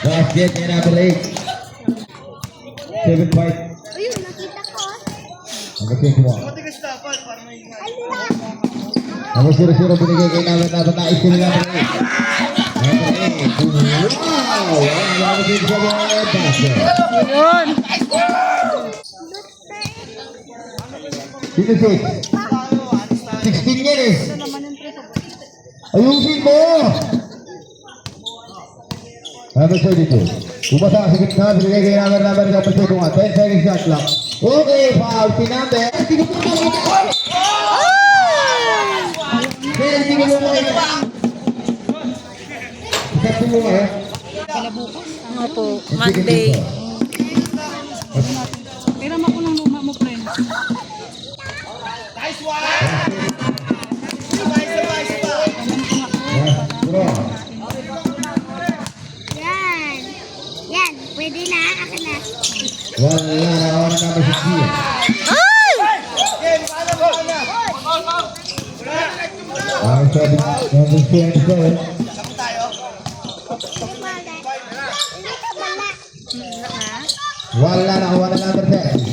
Basket and number 8. 7 point. Ayun, nakita ko. Number 6 mo. Number 0-0 binigay kay number nais ko nila number 8. Number 8. Wow! Number 6 sa mga basket. Yun. Sino 6? 16 yan eh. Ayusin mo! Number 32. Bumasa sa gitna, binigay kay number 10 10 seconds shot clock. Okay, foul si number. Opo, Monday. Pero ako lang luma mo, friend. Yan. Yan. Pwede na. Akin na. Wala na ako ng number 16. Ay! Ang sabi number 27. Wala. Wala na ako ng number 10.